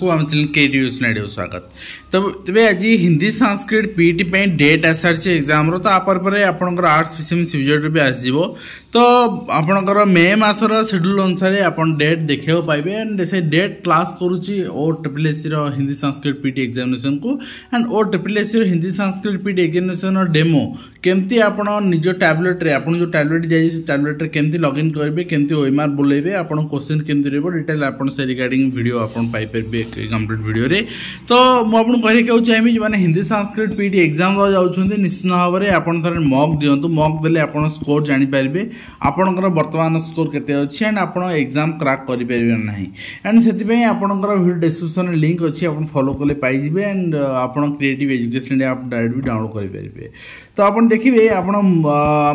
आम चैनल के स्वागत। तबे आज हिंदी संस्कृत पीटी डेट आसारी एग्जाम तो आपंकर आर्ट्स पीसीएम सब्जेक्ट भी आसो तो आपंकर मे मासर शेड्यूल अनुसार आप डेट देखा पाइबे एंड से डेट क्लास करुच्ची OSSC Hindi Sanskrit PT examination को and OSSC Hindi Sanskrit PT examination demo केमती आप निज टैबलेट रे आप जो टैबलेट जाइए टैबलेट केमती लॉगिन करेंगे केमती ओएमआर बुलेबे आप क्वेश्चन केमती रहबो डिटेल आप से रिगार्डिंग वीडियो आप पाई परिबे कंप्लीट वीडियो रे। तो मुझे कहना चाहिए जो मैंने हिंदी संस्कृत पीटी एग्जाम जाऊँच निश्चित भाव में आप मॉक दिंतु मॉक देले आप स्कोर जानीपारे आपणकर वर्तमान स्कोर केते अच्छी एंड आप एग्जाम क्रैक करें ना एंड से आपंकर वीडियो डिस्क्रिप्शन लिंक अच्छी आप फॉलो कले पाइबे एंड आप क्रिएटिव एजुकेशन आप डायरेक्ट भी डाउनलोड करेंगे। तो आप देखिए आप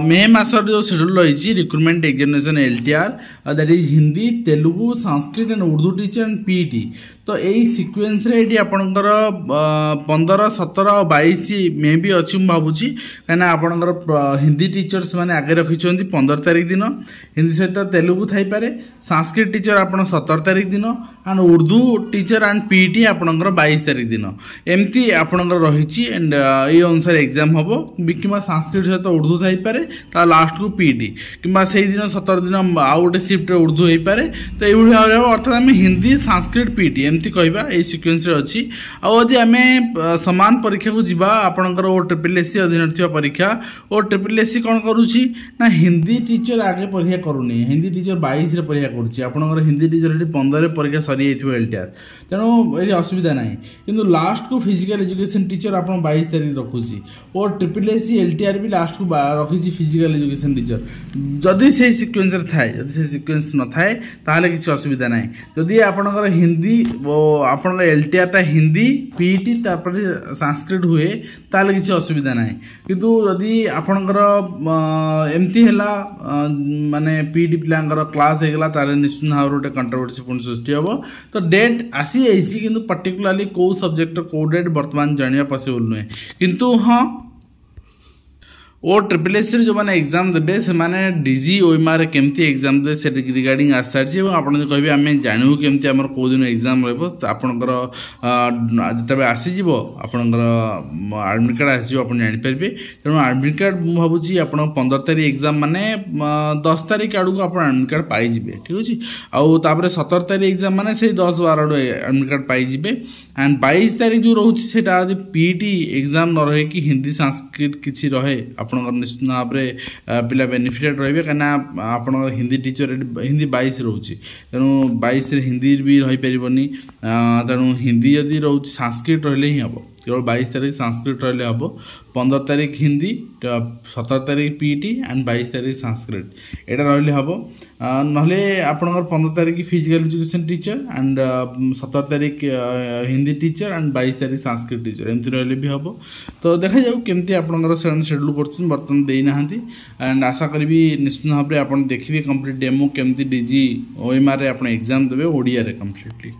मे मासर जो शेड्यूल रही recruitment examination LTR that is Hindi Telugu Sanskrit and Urdu teacher and PT तो यही सिक्वेन्स ये आपंकर 15, 17 और 22 मे भी अच्छी मुझे भावुची कहीं आपंकर हिंदी टीचर्स मैंने आगे रखी 15 तारीख दिन हिंदी सहित तेलुगु थाईपे संस्कृत टीचर आप 17 तारीख दिन and Urdu teacher and PT आपंकर 22 तारीख दिन एमती आपंकर रही एंड ये अनुसार एग्जाम हम कि संस्कृत सहित उर्दू थाईपे लास्ट को पीटी कि दिन 17 दिन आउ गोटे शिफ्ट उर्दू हो पारे तो ये भाव अर्थात आम हिंदी संस्कृत पीटी एमती कहवा ये सिक्वेन्स अच्छी आदि आम सामान परीक्षा को जीवा आपंकर OSSC अधीन परीक्षा OSSC कौन करुच्ची ना हिंदी टीचर आगे परीक्षा करूनी हिंदी टीचर 22 परीक्षा करुच्ची हिंदी टीचर 15 परीक्षा सरी LTR तेणु ये असुविधा ना कि लास्ट को फिजिकल एजुकेशन टीचर आप 22 तारीख रखुची और OSSC LTR भी लास्ट को रखी फिजिकल एजुकेशन टीचर जदि से सिक्वेन्स थाए जदि से सिक्वेन्स न थाए ताहले किसी असुविधा ना जदि आपंकर हिंदी आपन LTR टा हिंदी पीटी तापर संस्कृत हुए ताहले किसी असुविधा ना किंतु जदि आपंकर एमती हैला माने पीटी पिलांकर क्लास हेगला ताले निश्चित भाव गोटे कंट्रोवर्सी पूर्ण सृष्टि हम तो डेट आसी जाइए किंतु पर्टिकुलरली कौ सब्जेक्ट कौ डेट बर्तमान जानिया पॉसिबल नुहे किंतु हाँ OSSC जो मैंने एग्जाम देवे से माने DG OMR केमती एग्जाम दे से रिगार्डिंग आसारी आपन जो कहे आम जानू केमती आमर कौ दिन एग्जाम आपणकर जिते आसीज आपणकर एडमिट कार्ड आस जानीपारे तेणु एडमिट कार्ड मुझे भावुँ आप 15 तारीख एग्जाम माने 10 तारीख आड़ को आप एडमिट कार्ड पाइबे ठीक अच्छे आउे 17 तारीख एग्जाम माने से 10-12 आड़ एडमिट कार्ड पाइबे एंड 22 तारीख जो रोचे से पीटी एग्जाम न रहे कि हिंदी संस्कृत किसी रहे निश्चित भाव में पिला बेनिफिटेड रही कहीं आप हिंदी टीचर हिंदी 22 रोचे तेणु 22 हिंदी भी रही पारनी तेणु हिंदी जदि रोचे संस्कृत रही ही हम केवल 22 तारीख संस्कृत रही हम 15 तारीख हिंदी 17 तारीख पीटी एंड 22 तारीख संस्कृत यहाँ रही हम ना आपंकर 15 तारीख फिजिकल एजुकेशन टीचर एंड 17 तारीख हिंदी टीचर एंड 22 तारीख संस्कृत टीचर एमती रही भी हम तो देखा जाऊ केमती आपंकर शेड्यूल कर बर्तमान देना एंड आशा करी निश्चित भाव में आप देखिए कंप्लीट डेमो केमती DG OMR रे आप एग्जाम देवे ओडिया रे कंप्लीटली।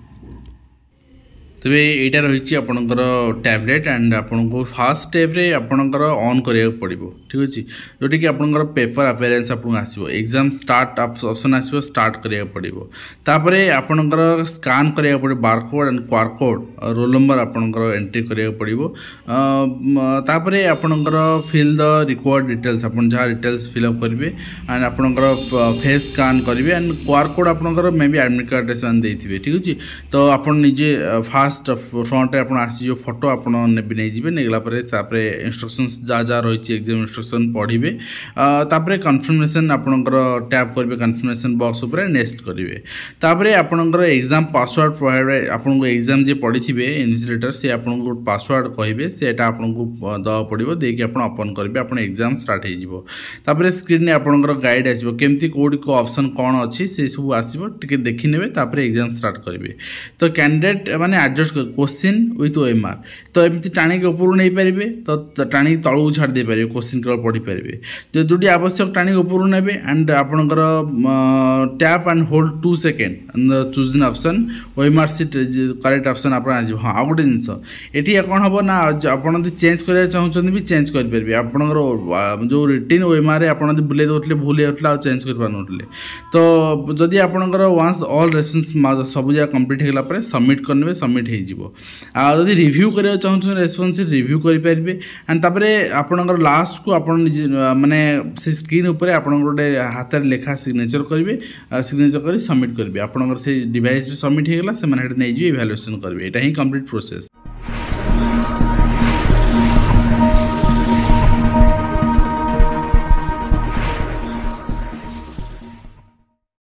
तेरे यहाँ रही आपणकर टैबलेट एंड आपन को फास्ट स्टेप रे आपणकर ऑन करिया पड़ो ठीक अच्छे जोटि कि आपणकर पेपर अपेयरेंस आपको आसो एग्जाम स्टार्ट ऑप्शन आसो स्टार्ट करिया पड़ो तापर आपणकर स्कान करिया पड़ो barcode and QR roll number आपणकर एंट्री करिया पड़ो तापर आपणकर फिल द रिक्वायर्ड डिटेल्स आप जहाँ डिटेल्स फिलअप करेंगे एंड आपणकर फेस स्कान करेंगे एंड क्यूआर कोड आपणकर मे बी एडमिट कार्ड से ठीक अच्छे तो आप निजे फास्ट फ्रंट आप आसी फोटो आप नहीं नेगला इंस्ट्रक्शन जहाँ जहाँ रही एग्जाम इंस्ट्रक्शन पढ़े तापर कन्फर्मेशन आपंकर टैप करेंगे कन्फर्मेशन बॉक्स उपर नेक्स्ट करेंगे तापर आपंकर एग्जाम पासवर्ड प्रोवाइड आपको एग्जाम जे पढ़ी थे इन्विजिलेटर से आपको पासवर्ड कहे से आपको दवा पड़ो देकी आप ओपन करेंगे आप एग्जाम स्टार्ट हो स्क्रीन आपंकर गाइड आसो केमती कौटी को ऑप्शन कौन अच्छी से सब आसो टे देखने एग्जाम स्टार्ट करेंगे तो कैंडिडेट माने एडजस्ट क्वेश्चन विथ OMR तो एमती टाणी ऊपर नहीं पारे तो टाणी तलू छाड़ दे पारे क्वेश्चन केवल पढ़ी पारे जोटी आवश्यक टाणी ऊपर ने एंड आपणकर tap and hold 2 second choose in option OMR sheet correct option आप हाँ आ गोटे जिनस ये कौन हम ना आप चेंज करा चाहते भी चेंज करेंगे आपंकर जो रिटिन ओएमआर आप बुले दूसरे भूल होता चेंज कर पारे तो जदि आपंकर वन्स ऑल रेस्पॉन्स सब जगह कंप्लीट होगा सबमिट करने सबमिट हो रिव्यू करा चाहते रेस्पॉन्स रिव्यू करेंगे एंड तापर आपंकर लास्ट को आप माने से स्क्रीन उपर आप गोटे हाथ लेखा सिग्नेचर करेंगे सिग्नेचर कर सबमिट करेंगे आपंकर से डिवाइस सबमिट होगा से नहीं इभ्यालुएसन करेंगे यहाँ ही कंप्लीट प्रोसेस।